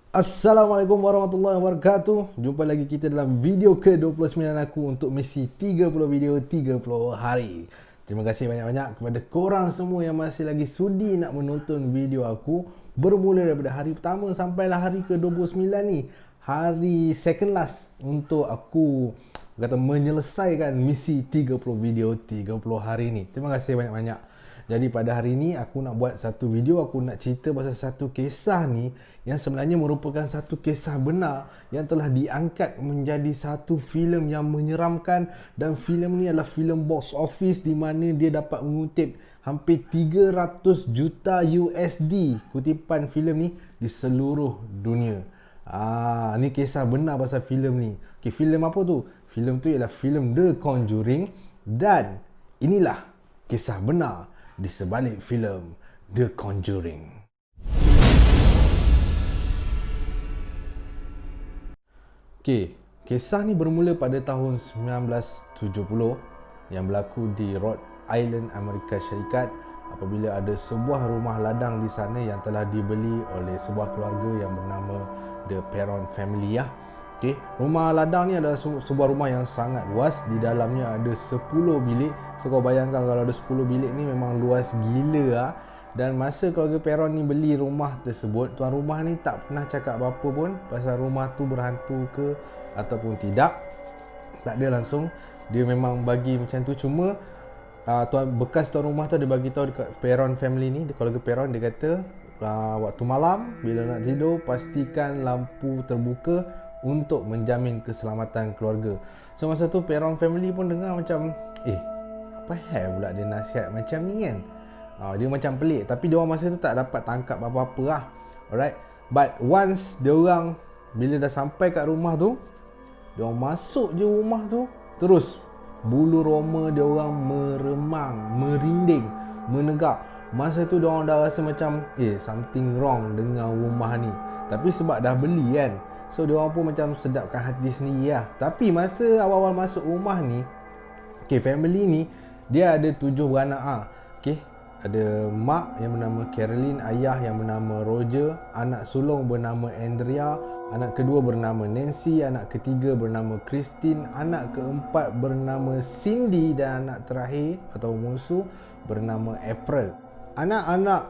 Assalamualaikum warahmatullahi wabarakatuh. Jumpa lagi kita dalam video ke-29 aku untuk misi 30 video 30 hari. Terima kasih banyak-banyak kepada korang semua yang masih lagi sudi nak menonton video aku. Bermula daripada hari pertama sampailah hari ke-29 ni. Hari second last untuk aku kata menyelesaikan misi 30 video 30 hari ni. Terima kasih banyak-banyak. Jadi pada hari ini aku nak buat satu video, aku nak cerita pasal satu kisah ni yang sebenarnya merupakan satu kisah benar yang telah diangkat menjadi satu filem yang menyeramkan, dan filem ni adalah filem box office di mana dia dapat mengutip hampir 300 juta USD kutipan filem ni di seluruh dunia. Ni kisah benar pasal filem ni. Okey, filem apa tu? Filem tu ialah filem The Conjuring, dan inilah kisah benar di sebalik filem The Conjuring. Okey, kisah ni bermula pada tahun 1970 yang berlaku di Rhode Island, Amerika Syarikat, apabila ada sebuah rumah ladang di sana yang telah dibeli oleh sebuah keluarga yang bernama The Perron Family. Okey, rumah ladang ni adalah sebuah rumah yang sangat luas. Di dalamnya ada 10 bilik. So kau bayangkan kalau ada 10 bilik ni memang luas gila . Dan masa keluarga Perron ni beli rumah tersebut, tuan rumah ni tak pernah cakap apa-apa pun pasal rumah tu berhantu ke ataupun tidak. Tak ada langsung. Dia memang bagi macam tu. Cuma bekas tuan rumah tu dia bagi tahu dekat Perron family ni, keluarga Perron, dia kata waktu malam bila nak tidur pastikan lampu terbuka untuk menjamin keselamatan keluarga. So masa tu Perron family pun dengar macam apa hal pula dia nasihat macam ni kan. Dia macam pelik, tapi dia orang masa tu tak dapat tangkap apa-apa lah. Alright. But once dia orang bila dah sampai kat rumah tu, dia orang masuk je rumah tu, terus bulu roma dia orang meremang, merinding, menegak. Masa tu dia orang dah rasa macam something wrong dengan rumah ni. Tapi sebab dah beli kan, so dia orang pun macam sedapkan hati sendiri lah. Tapi masa awal-awal masuk rumah ni, family ni dia ada 7 beranak . Ada mak yang bernama Caroline, ayah yang bernama Roger, anak sulung bernama Andrea, anak kedua bernama Nancy, anak ketiga bernama Christine, anak keempat bernama Cindy, dan anak terakhir atau musuh bernama April. Anak-anak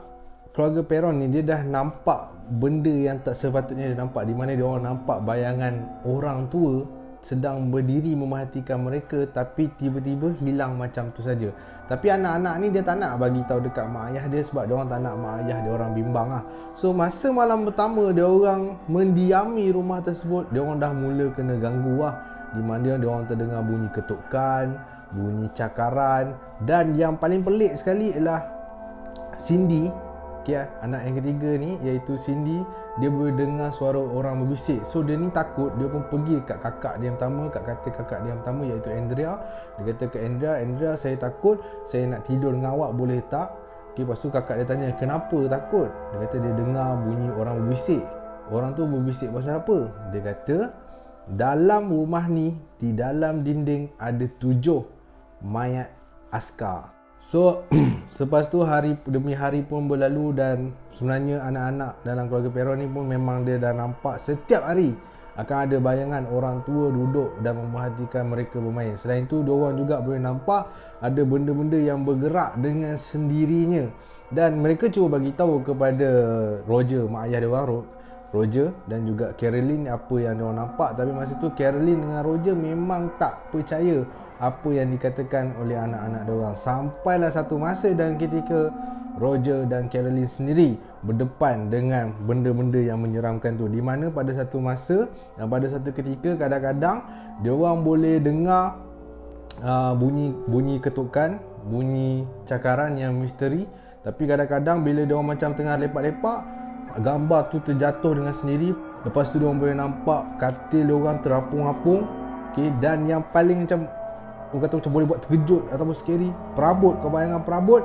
keluarga Perron ni dia dah nampak benda yang tak sepatutnya dia nampak, di mana dia orang nampak bayangan orang tua sedang berdiri memerhatikan mereka, tapi tiba-tiba hilang macam tu saja. Tapi anak-anak ni dia tak nak bagi tahu dekat mak ayah dia sebab dia orang tak nak mak ayah dia orang bimbang lah. So masa malam pertama dia orang mendiami rumah tersebut, dia orang dah mula kena ganggu lah, di mana dia orang terdengar bunyi ketukan, bunyi cakaran, dan yang paling pelik sekali ialah Cindy, anak yang ketiga ni iaitu Cindy, dia boleh dengar suara orang berbisik. So dia ni takut, dia pun pergi kat kakak dia yang pertama, kat kata kakak dia yang pertama iaitu Andrea. Dia kata ke Andrea, saya takut, saya nak tidur dengan awak boleh tak? Lepas tu kakak dia tanya, kenapa takut? Dia kata dia dengar bunyi orang berbisik. Orang tu berbisik pasal apa? Dia kata dalam rumah ni, di dalam dinding ada 7 mayat askar. So selepas tu hari demi hari pun berlalu, dan sebenarnya anak-anak dalam keluarga Perron ni pun memang dia dah nampak setiap hari akan ada bayangan orang tua duduk dan memerhatikan mereka bermain. Selain tu diorang juga boleh nampak ada benda-benda yang bergerak dengan sendirinya, dan mereka cuba bagi tahu kepada Roger, mak ayah diorang, Roger dan juga Caroline, apa yang diorang nampak. Tapi masa tu Caroline dengan Roger memang tak percaya apa yang dikatakan oleh anak-anak diorang. Sampailah satu masa dan ketika Roger dan Caroline sendiri berdepan dengan benda-benda yang menyeramkan tu, di mana pada satu masa dan pada satu ketika kadang-kadang diorang boleh dengar bunyi ketukan, bunyi cakaran yang misteri. Tapi kadang-kadang bila diorang macam tengah lepak-lepak, gambar tu terjatuh dengan sendiri. Lepas tu diorang boleh nampak katil diorang terapung-apung. Dan yang paling macam orang kata macam boleh buat terkejut ataupun scary, perabot. Kau bayangkan perabot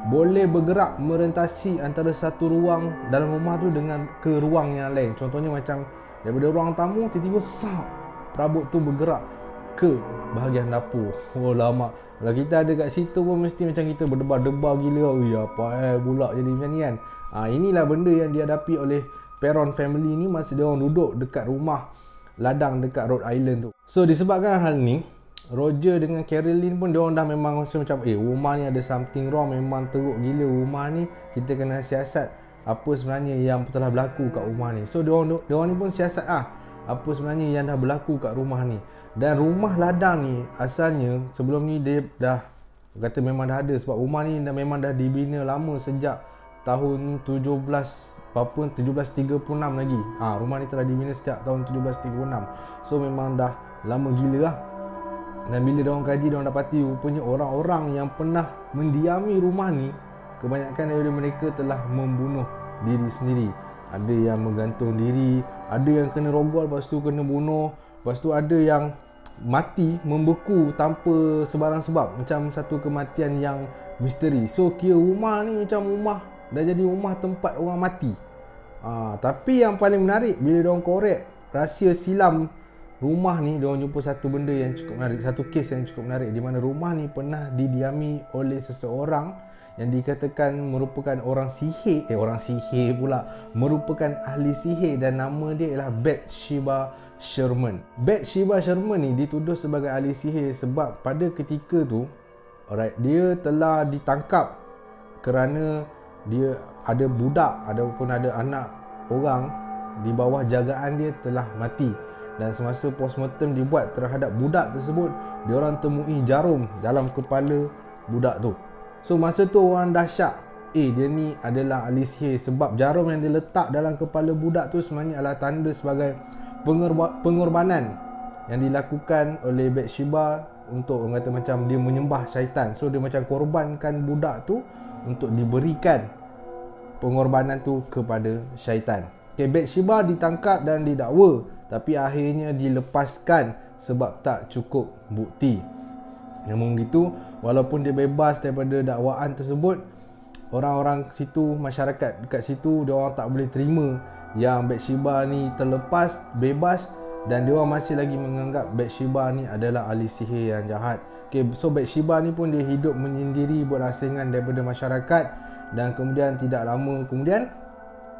boleh bergerak merentasi antara satu ruang dalam rumah tu dengan ke ruang yang lain. Contohnya macam daripada ruang tamu tiba-tiba perabot tu bergerak ke bahagian dapur. Lama. Kalau kita ada kat situ pun mesti macam kita berdebar-debar gila. Apa pula jadi macam ni kan. Inilah benda yang dihadapi oleh Perron family ni masa dia orang duduk dekat rumah ladang dekat Rhode Island tu. So disebabkan hal ni, Roger dengan Carolyn pun dia orang dah memang rasa macam rumah ni ada something wrong, memang teruk gila rumah ni, kita kena siasat apa sebenarnya yang telah berlaku kat rumah ni. So dia orang ni pun siasat apa sebenarnya yang dah berlaku kat rumah ni. Dan rumah ladang ni asalnya sebelum ni dia dah kata memang dah ada, sebab rumah ni memang dah dibina lama sejak tahun 1736 lagi. Rumah ni telah dibina sejak tahun 1736. So memang dah lama gila lah. Dan bila diorang kaji, diorang dapati rupanya orang-orang yang pernah mendiami rumah ni, kebanyakan daripada mereka telah membunuh diri sendiri. Ada yang menggantung diri, ada yang kena rogol lepas tu kena bunuh, lepas tu ada yang mati membeku tanpa sebarang sebab, macam satu kematian yang misteri. So kira rumah ni macam rumah, dah jadi rumah tempat orang mati. Tapi yang paling menarik, bila diorang korek rahsia silam rumah ni, diorang jumpa satu benda yang cukup menarik, satu kes yang cukup menarik, di mana rumah ni pernah didiami oleh seseorang yang dikatakan merupakan orang sihir merupakan ahli sihir, dan nama dia ialah Bathsheba Sherman. Bathsheba Sherman ni dituduh sebagai ahli sihir sebab pada ketika tu, dia telah ditangkap kerana dia ada budak ataupun ada anak orang di bawah jagaan dia telah mati. Dan semasa postmortem dibuat terhadap budak tersebut, diorang temui jarum dalam kepala budak tu. So masa tu orang dah syak, dia ni adalah ahli sihir, sebab jarum yang dia letak dalam kepala budak tu sebenarnya adalah tanda sebagai pengorbanan yang dilakukan oleh Bathsheba untuk, orang kata macam dia menyembah syaitan. So dia macam korbankan budak tu untuk diberikan pengorbanan tu kepada syaitan. Bathsheba ditangkap dan didakwa, tapi akhirnya dilepaskan sebab tak cukup bukti. Namun begitu, walaupun dia bebas daripada dakwaan tersebut, orang-orang situ, masyarakat dekat situ, dia orang tak boleh terima yang Bathsheba ni terlepas, bebas, dan dia orang masih lagi menganggap Bathsheba ni adalah ahli sihir yang jahat. So Bathsheba ni pun dia hidup menyendiri, berasingan daripada masyarakat, dan kemudian tidak lama kemudian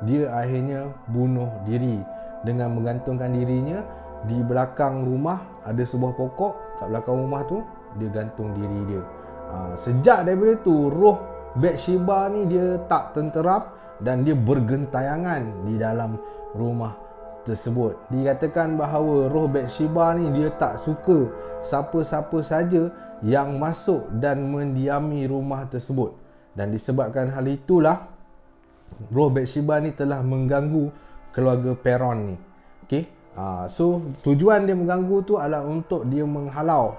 dia akhirnya bunuh diri dengan menggantungkan dirinya di belakang rumah. Ada sebuah pokok kat belakang rumah tu, dia gantung diri dia. Sejak daripada tu, roh Bathsheba ni dia tak tenteram dan dia bergentayangan di dalam rumah tersebut. Dikatakan bahawa roh Bathsheba ni dia tak suka siapa-siapa saja yang masuk dan mendiami rumah tersebut. Dan disebabkan hal itulah, roh Bathsheba ni telah mengganggu keluarga Perron ni. So tujuan dia mengganggu tu adalah untuk dia menghalau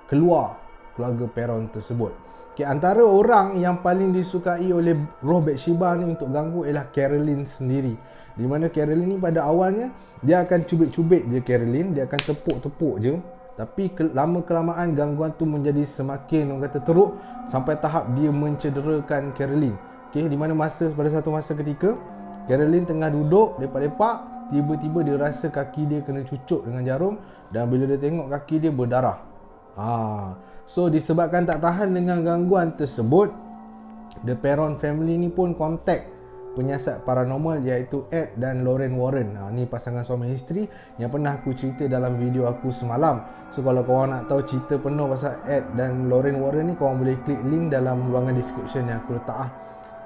keluar keluarga Perron tersebut. Antara orang yang paling disukai oleh roh Bathsheba ni untuk ganggu ialah Carolyn sendiri. Di mana Carolyn ni pada awalnya dia akan cubit-cubit je Carolyn, dia akan tepuk-tepuk je. Tapi lama-kelamaan gangguan tu menjadi semakin, orang kata, teruk sampai tahap dia mencederakan Carolyn. Di mana pada satu masa ketika Carolyn tengah duduk lepak-lepak, tiba-tiba dia rasa kaki dia kena cucuk dengan jarum, dan bila dia tengok kaki dia berdarah. So disebabkan tak tahan dengan gangguan tersebut, the Perron family ni pun kontak penyiasat paranormal iaitu Ed dan Lorraine Warren. Ni pasangan suami isteri yang pernah aku cerita dalam video aku semalam. So kalau korang nak tahu cerita penuh pasal Ed dan Lorraine Warren ni, korang boleh klik link dalam ruangan description yang aku letak.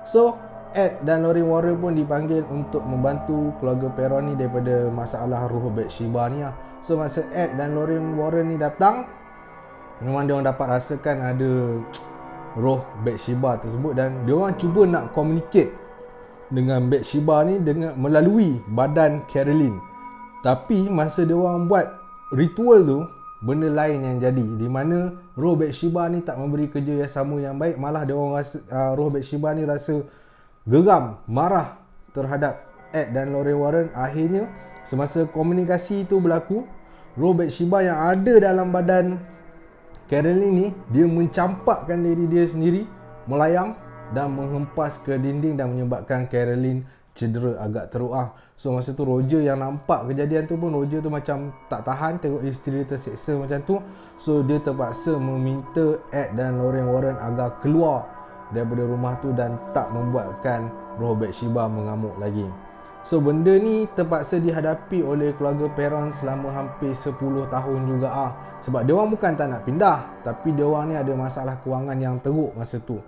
So Ed dan Lorraine Warren pun dipanggil untuk membantu keluarga Perron ni daripada masalah roh Bathsheba ni. So masa Ed dan Lorraine Warren ni datang, memang dia orang dapat rasakan ada roh Bathsheba tersebut, dan dia orang cuba nak communicate dengan Bathsheba ni dengan melalui badan Carolyn. Tapi masa dia orang buat ritual tu, benda lain yang jadi, di mana roh Bathsheba ni tak memberi kerja yang sama yang baik, malah dia orang rasa roh Bathsheba ni rasa geram, marah terhadap Ed dan Lorraine Warren. Akhirnya semasa komunikasi itu berlaku, roh Bathsheba yang ada dalam badan Carolyn ni, dia mencampakkan diri dia sendiri, melayang dan menghempas ke dinding dan menyebabkan Carolyn cedera agak teruk. So masa tu Roger yang nampak kejadian tu pun, Roger tu macam tak tahan tengok isteri dia terseksa macam tu. So dia terpaksa meminta Ed dan Lorraine Warren agar keluar daripada rumah tu dan tak membuatkan roh Bathsheba mengamuk lagi. So benda ni terpaksa dihadapi oleh keluarga Perron selama hampir 10 tahun juga sebab dia orang bukan tak nak pindah, tapi dia orang ni ada masalah kewangan yang teruk masa tu.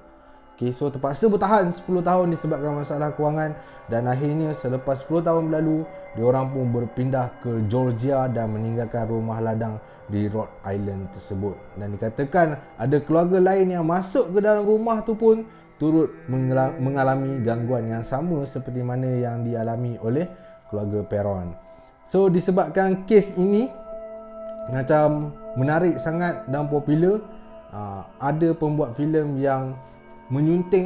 Okay, so terpaksa bertahan 10 tahun disebabkan masalah kewangan, dan akhirnya selepas 10 tahun berlalu, dia orang pun berpindah ke Georgia dan meninggalkan rumah ladang di Rhode Island tersebut. Dan dikatakan ada keluarga lain yang masuk ke dalam rumah tu pun turut mengalami gangguan yang sama seperti mana yang dialami oleh keluarga Perron. So disebabkan kes ini macam menarik sangat dan popular, ada pembuat filem yang menyunting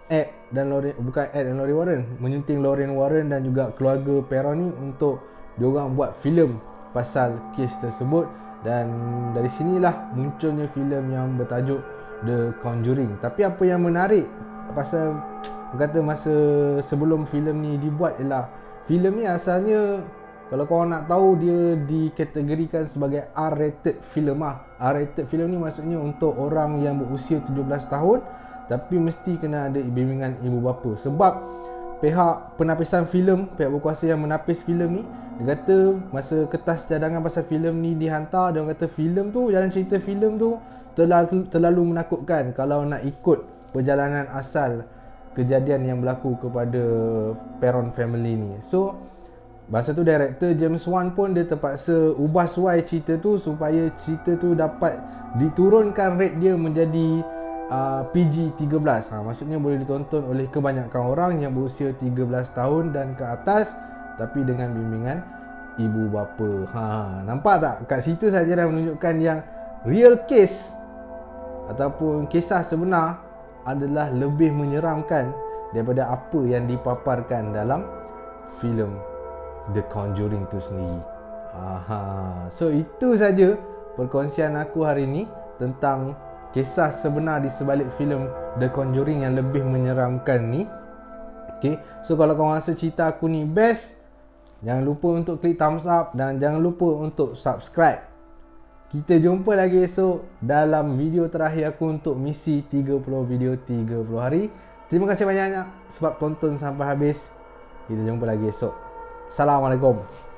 Ed dan Lorraine, bukan Ed dan Lorraine Warren, menyunting Lorraine Warren dan juga keluarga Perron ni untuk diorang buat filem pasal kes tersebut. Dan dari sinilah munculnya filem yang bertajuk The Conjuring. Tapi apa yang menarik pasal kata masa sebelum filem ni dibuat ialah filem ni asalnya, kalau korang nak tahu, dia dikategorikan sebagai R-rated film R-rated film ni maksudnya untuk orang yang berusia 17 tahun, tapi mesti kena ada bimbingan ibu bapa. Sebab pihak penapisan filem, pihak berkuasa yang menapis filem ni, dia kata masa kertas cadangan pasal filem ni dihantar, dia kata filem tu, jalan cerita filem tu terlalu menakutkan kalau nak ikut perjalanan asal kejadian yang berlaku kepada Perron family ni. So masa tu director James Wan pun dia terpaksa ubah suai cerita tu supaya cerita tu dapat diturunkan rate dia menjadi PG-13. Maksudnya boleh ditonton oleh kebanyakan orang yang berusia 13 tahun dan ke atas, tapi dengan bimbingan ibu bapa. Nampak tak? Kat situ saja dah menunjukkan yang real case ataupun kisah sebenar adalah lebih menyeramkan daripada apa yang dipaparkan dalam filem The Conjuring tu sendiri. So itu saja perkongsian aku hari ni tentang kisah sebenar di sebalik filem The Conjuring yang lebih menyeramkan ni. Okay, so kalau korang rasa cerita aku ni best, jangan lupa untuk klik thumbs up dan jangan lupa untuk subscribe. Kita jumpa lagi esok dalam video terakhir aku untuk misi 30 video 30 hari. Terima kasih banyak sebab tonton sampai habis. Kita jumpa lagi esok. Assalamualaikum.